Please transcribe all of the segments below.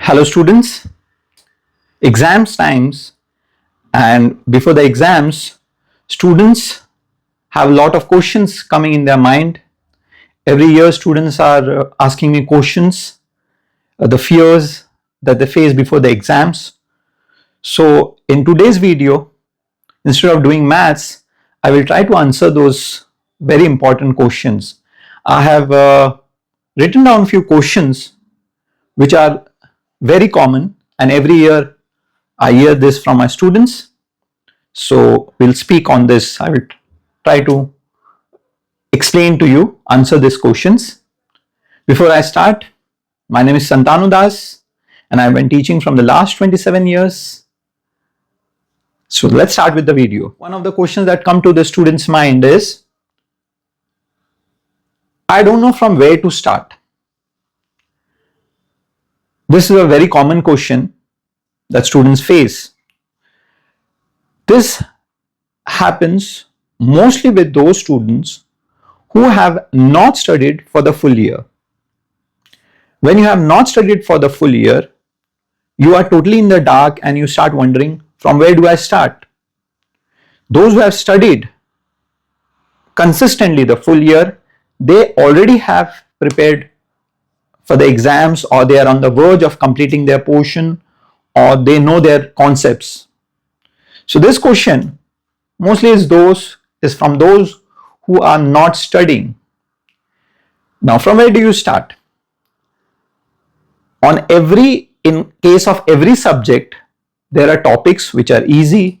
Hello students, exams times, and before the exams, students have a lot of questions coming in their mind. Every year students are asking me questions, the fears that they face before the exams. So in today's video, instead of doing maths, I will try to answer those very important questions. I have written down a few questions which are very common, and every year I hear this from my students. So we'll speak on this. I will try to explain to you, answer these questions. Before I start, my name is Santanu Das and I've been teaching from the last 27 years. So let's start with the video. One of the questions that come to the student's mind is, I don't know from where to start. This is a very common question that students face. This happens mostly with those students who have not studied for the full year. When you have not studied for the full year, you are totally in the dark and you start wondering, from where do I start? Those who have studied consistently the full year, they already have prepared for the exams, or they are on the verge of completing their portion, or they know their concepts. So this question mostly is from those who are not studying. Now, from where do you start? In case of every subject, there are topics which are easy,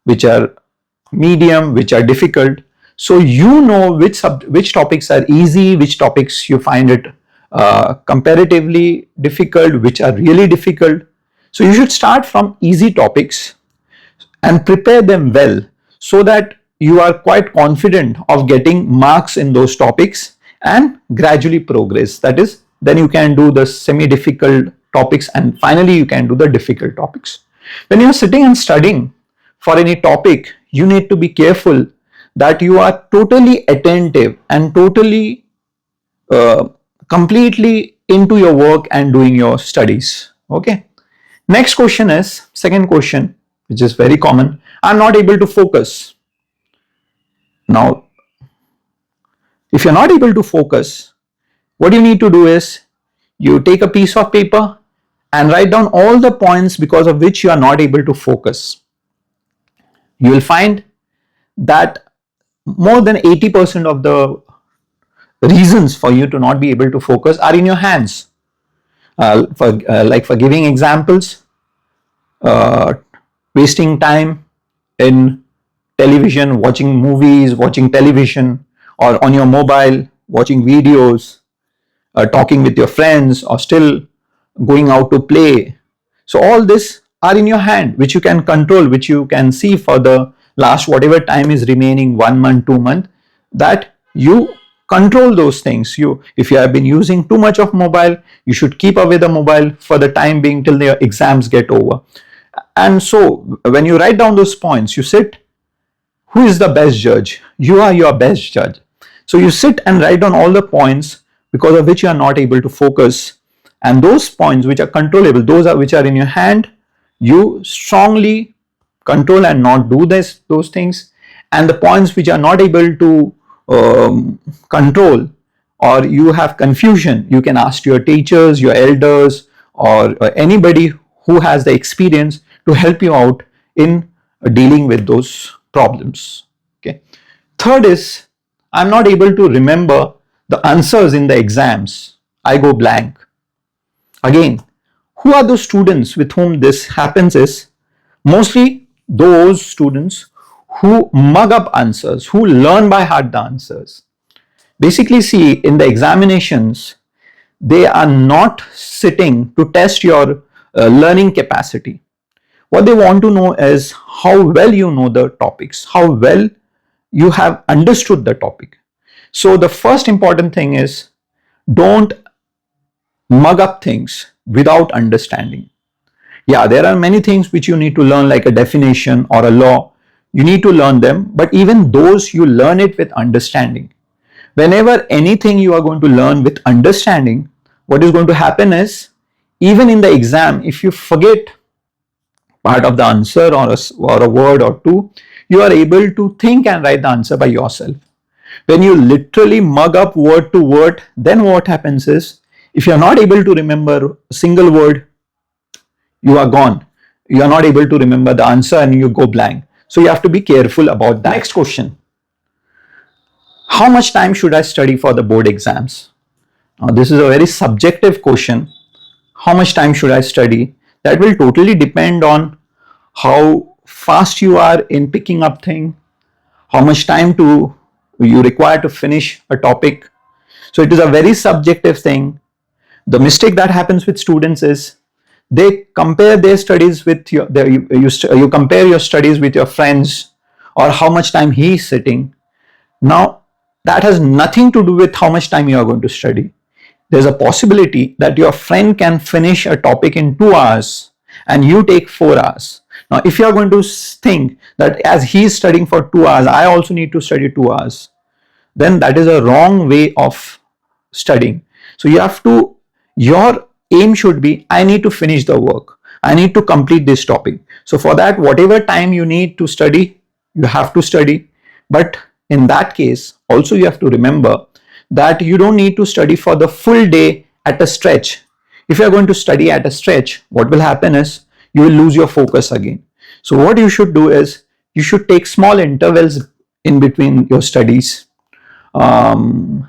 which are medium, which are difficult. So you know which topics are easy, which topics you find it comparatively difficult, which are really difficult. So you should start from easy topics and prepare them well so that you are quite confident of getting marks in those topics and gradually progress. That is, then you can do the semi-difficult topics and finally you can do the difficult topics. When you are sitting and studying for any topic, you need to be careful that you are totally attentive and totally completely into your work and doing your studies. Okay. Next question is, second question, which is very common. I'm not able to focus. Now, if you're not able to focus, what you need to do is you take a piece of paper and write down all the points because of which you are not able to focus. You will find that more than 80% of the reasons for you to not be able to focus are in your hands. Like for giving examples, wasting time in television, watching movies, watching television, or on your mobile, watching videos, talking with your friends, or still going out to play. So all this are in your hand, which you can control, which you can see for the last whatever time is remaining, 1 month, 2 months, that you control those things. If you have been using too much of mobile, you should keep away the mobile for the time being till the exams get over. And so when you write down those points, you sit. Who is the best judge? You are your best judge. So you sit and write down all the points because of which you are not able to focus, and those points which are controllable, which are in your hand, you strongly control and not do those things. And the points which are not able to control, or you have confusion, you can ask your teachers, your elders, or anybody who has the experience to help you out in dealing with those problems. Okay. Third is, I'm not able to remember the answers in the exams. I go blank. Again, who are those students with whom this happens is mostly those students who mug up answers, who learn by heart the answers. Basically, see, in the examinations, they are not sitting to test your learning capacity. What they want to know is how well you know the topics, how well you have understood the topic. So the first important thing is, don't mug up things without understanding. Yeah, there are many things which you need to learn, like a definition or a law. You need to learn them, but even those you learn it with understanding. Whenever anything you are going to learn with understanding, what is going to happen is even in the exam, if you forget part of the answer or a word or two, you are able to think and write the answer by yourself. When you literally mug up word to word, then what happens is, if you are not able to remember a single word, you are gone. You are not able to remember the answer and you go blank. So you have to be careful about that. Next question. How much time should I study for the board exams? Now, this is a very subjective question. How much time should I study? That will totally depend on how fast you are in picking up things, how much time you require to finish a topic. So it is a very subjective thing. The mistake that happens with students is they compare their studies with you compare your studies with your friends or how much time he is sitting. Now, that has nothing to do with how much time you are going to study. There's a possibility that your friend can finish a topic in 2 hours and you take 4 hours. Now, if you are going to think that as he is studying for 2 hours, I also need to study 2 hours, then that is a wrong way of studying. So your aim should be, I need to finish the work. I need to complete this topic. So for that, whatever time you need to study, you have to study. But in that case, also you have to remember that you don't need to study for the full day at a stretch. If you are going to study at a stretch, what will happen is you will lose your focus again. So what you should do is you should take small intervals in between your studies. While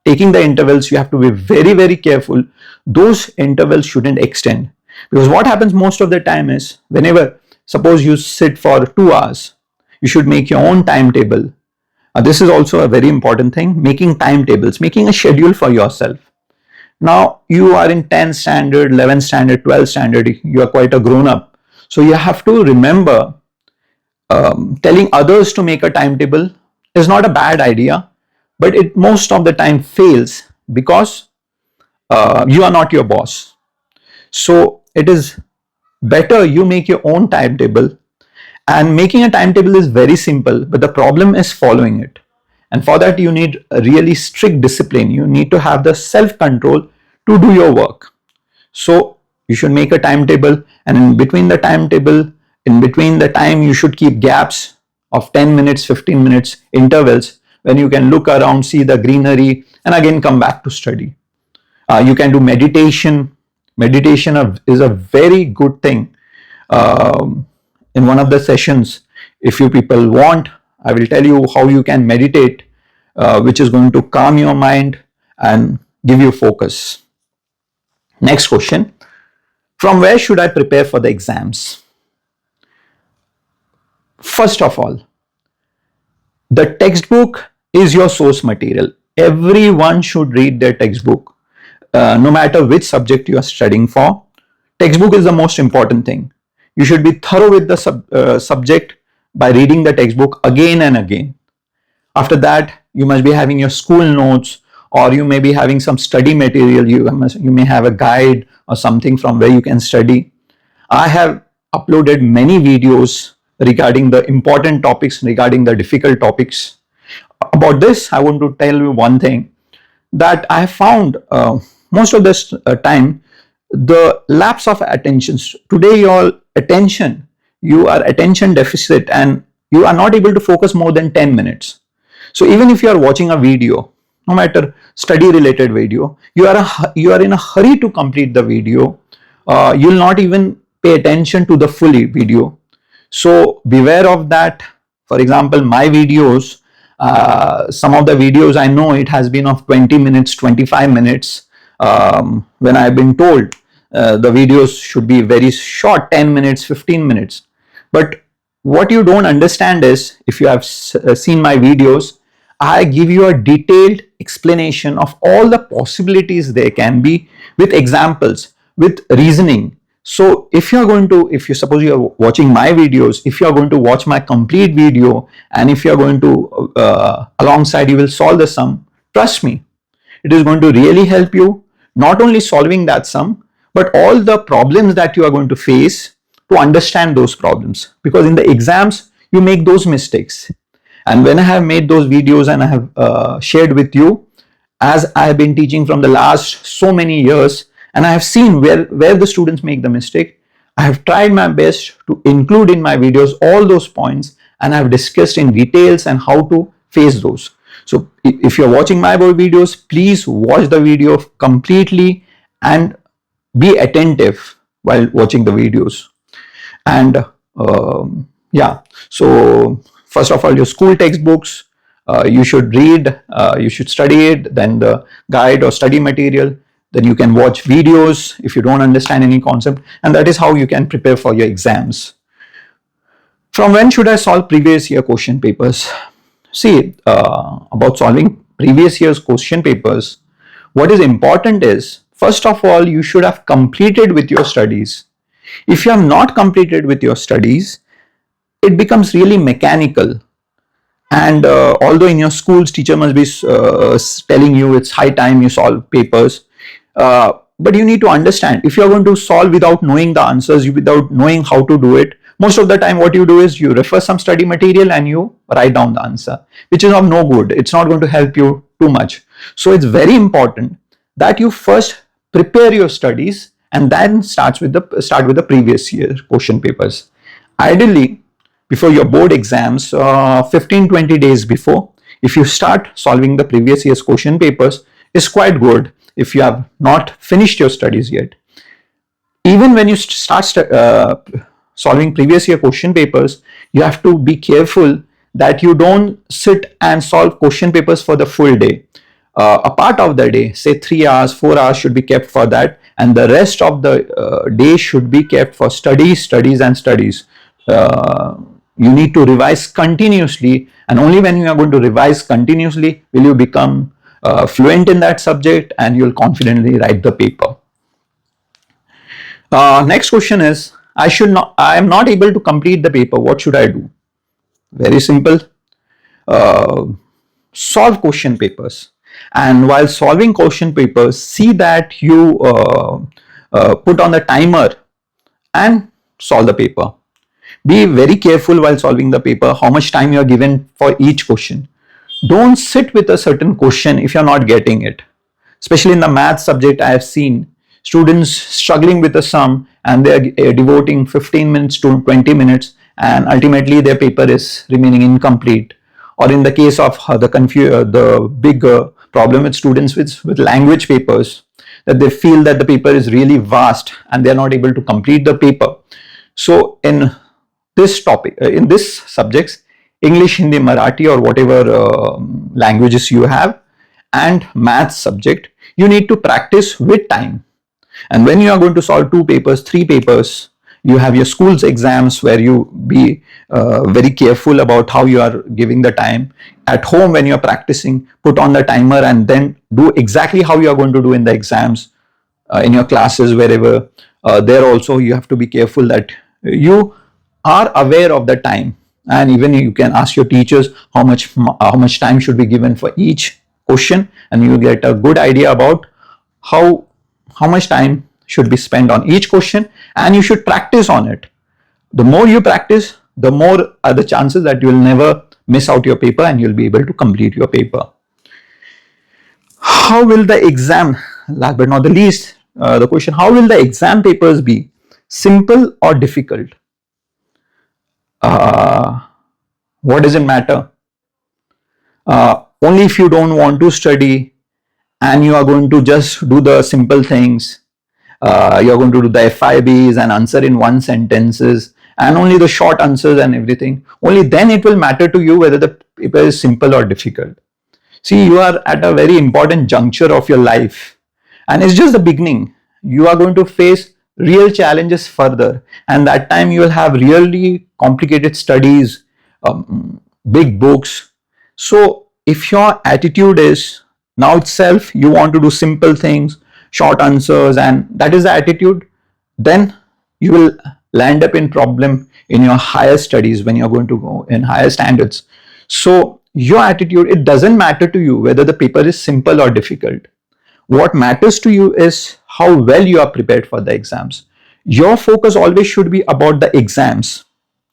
taking the intervals, you have to be very, very careful. Those intervals shouldn't extend. Because what happens most of the time is, whenever, suppose you sit for 2 hours, you should make your own timetable. This is also a very important thing, making timetables, making a schedule for yourself. Now, you are in 10th standard, 11th standard, 12th standard, you are quite a grown up. So you have to remember, telling others to make a timetable is not a bad idea, but it most of the time fails because you are not your boss. So it is better you make your own timetable. And making a timetable is very simple, but the problem is following it. And for that, you need a really strict discipline. You need to have the self-control to do your work. So you should make a timetable, and in between the timetable, in between the time, you should keep gaps of 10 minutes, 15 minutes intervals when you can look around, see the greenery, and again come back to study. You can do meditation. Meditation is a very good thing. In one of the sessions, if you people want, I will tell you how you can meditate, which is going to calm your mind and give you focus. Next question. From where should I prepare for the exams? First of all, the textbook is your source material. Everyone should read their textbook, no matter which subject you are studying for. Textbook is the most important thing. You should be thorough with the subject by reading the textbook again and again. After that, you must be having your school notes, or you may be having some study material. You may have a guide or something from where you can study. I have uploaded many videos regarding the important topics, regarding the difficult topics. About this, I want to tell you one thing, that I have found most of this time, the lapse of attention. Today, you are attention deficit and you are not able to focus more than 10 minutes. So even if you are watching a video, no matter study related video, you are in a hurry to complete the video. You will not even pay attention to the full video. So beware of that. For example, my videos, some of the videos I know it has been of 20 minutes, 25 minutes, when I have been told the videos should be very short, 10 minutes, 15 minutes. But what you don't understand is, if you have seen my videos, I give you a detailed explanation of all the possibilities there can be, with examples, with reasoning. So if you suppose you are watching my videos, if you are going to watch my complete video, and if you are going to, alongside you will solve the sum, trust me, it is going to really help you, not only solving that sum, but all the problems that you are going to face, to understand those problems. Because in the exams, you make those mistakes. And when I have made those videos and I have shared with you, as I have been teaching from the last so many years, and I have seen where the students make the mistake, I have tried my best to include in my videos all those points, and I have discussed in details and how to face those. So if you're watching my videos, please watch the video completely and be attentive while watching the videos. And yeah, so first of all, your school textbooks, you should read, you should study it, then the guide or study material, then you can watch videos if you don't understand any concept, and that is how you can prepare for your exams. From when should I solve previous year question papers? See, about solving previous year's question papers, what is important is, first of all, you should have completed with your studies. If you have not completed with your studies, it becomes really mechanical. And although in your schools, teacher must be telling you it's high time you solve papers, but you need to understand, if you're going to solve without knowing the answers, without knowing how to do it, most of the time what you do is you refer some study material and you write down the answer, which is of no good. It's not going to help you too much. So it's very important that you first prepare your studies and then start with the previous year question papers. Ideally, before your board exams, 15-20 days before, if you start solving the previous year's question papers, is quite good if you have not finished your studies yet. Even when you start solving previous year question papers, you have to be careful that you don't sit and solve question papers for the full day. A part of the day, say 3 hours, 4 hours should be kept for that, and the rest of the day should be kept for studies. You need to revise continuously, and only when you are going to revise continuously will you become fluent in that subject and you'll confidently write the paper. Next question is, I am not able to complete the paper. What should I do? Very simple. Solve question papers. And while solving question papers, see that you put on the timer and solve the paper. Be very careful while solving the paper how much time you are given for each question. Don't sit with a certain question if you're not getting it. Especially in the math subject, I have seen students struggling with a sum and they're devoting 15 minutes to 20 minutes and ultimately their paper is remaining incomplete. Or in the case of the big problem with students with language papers, that they feel that the paper is really vast and they're not able to complete the paper. So in this topic, in this subjects, English, Hindi, Marathi, or whatever languages you have, and math subject, you need to practice with time. And when you are going to solve 2 papers, 3 papers, you have your school's exams where you be very careful about how you are giving the time. At home, when you're practicing, put on the timer and then do exactly how you are going to do in the exams, in your classes, wherever. There also you have to be careful that you are aware of the time, and even you can ask your teachers how much time should be given for each question, and you get a good idea about how much time should be spent on each question, and you should practice on it. The more you practice, the more are the chances that you will never miss out your paper and you'll be able to complete your paper. How will the exam, last but not the least, the question, how will the exam papers be? Simple or difficult? What does it matter? Only if you don't want to study and you are going to just do the simple things, you're going to do the FIBs and answer in 1 sentences and only the short answers and everything, only then it will matter to you whether the paper is simple or difficult. See, you are at a very important juncture of your life and it's just the beginning. You are going to face real challenges further, and that time you will have really complicated studies, big books. So if your attitude is now itself you want to do simple things, short answers, and that is the attitude, then you will land up in problem in your higher studies when you're going to go in higher standards. So your attitude, it doesn't matter to you whether the paper is simple or difficult. What matters to you is how well you are prepared for the exams. Your focus always should be about the exams.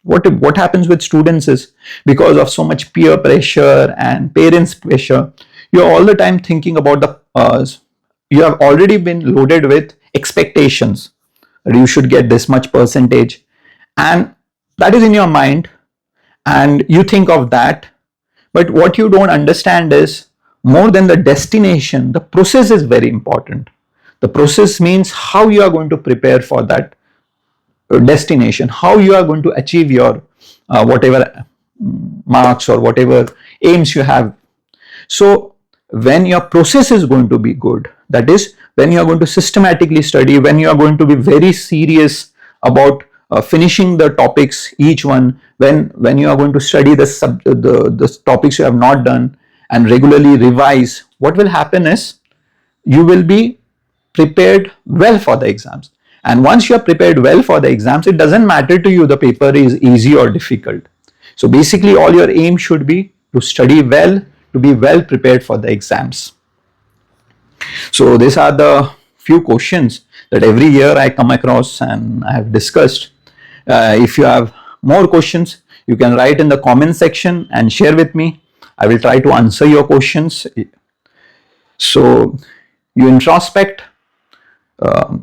What happens with students is, because of so much peer pressure and parents pressure, you're all the time thinking about you have already been loaded with expectations that you should get this much percentage, and that is in your mind, and you think of that. But what you don't understand is, more than the destination, the process is very important. The process means how you are going to prepare for that destination, how you are going to achieve your whatever marks or whatever aims you have. So when your process is going to be good, that is, when you are going to systematically study, when you are going to be very serious about finishing the topics, each one, when you are going to study the topics you have not done and regularly revise, what will happen is you will be prepared well for the exams. And once you are prepared well for the exams, it doesn't matter to you the paper is easy or difficult. So basically, all your aim should be to study well, to be well prepared for the exams. So these are the few questions that every year I come across and I have discussed. If you have more questions, you can write in the comment section and share with me. I will try to answer your questions. So you introspect,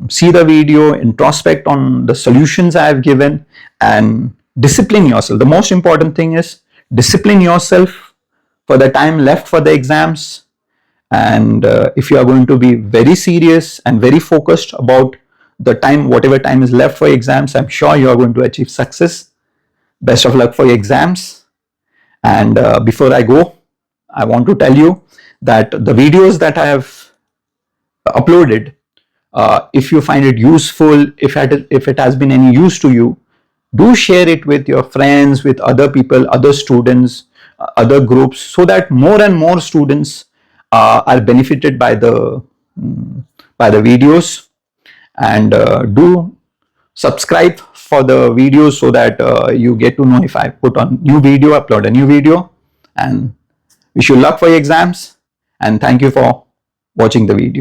see the video, introspect on the solutions I have given, and discipline yourself. The most important thing is discipline yourself for the time left for the exams. And if you are going to be very serious and very focused about the time, whatever time is left for exams, I'm sure you are going to achieve success. Best of luck for your exams. And before I go, I want to tell you that the videos that I have uploaded, if you find it useful, if it has been any use to you, do share it with your friends, with other people, other students, other groups, so that more and more students are benefited by the videos. And do subscribe for the videos so that you get to know if I put on new video, upload a new video. And wish you luck for your exams, and thank you for watching the video.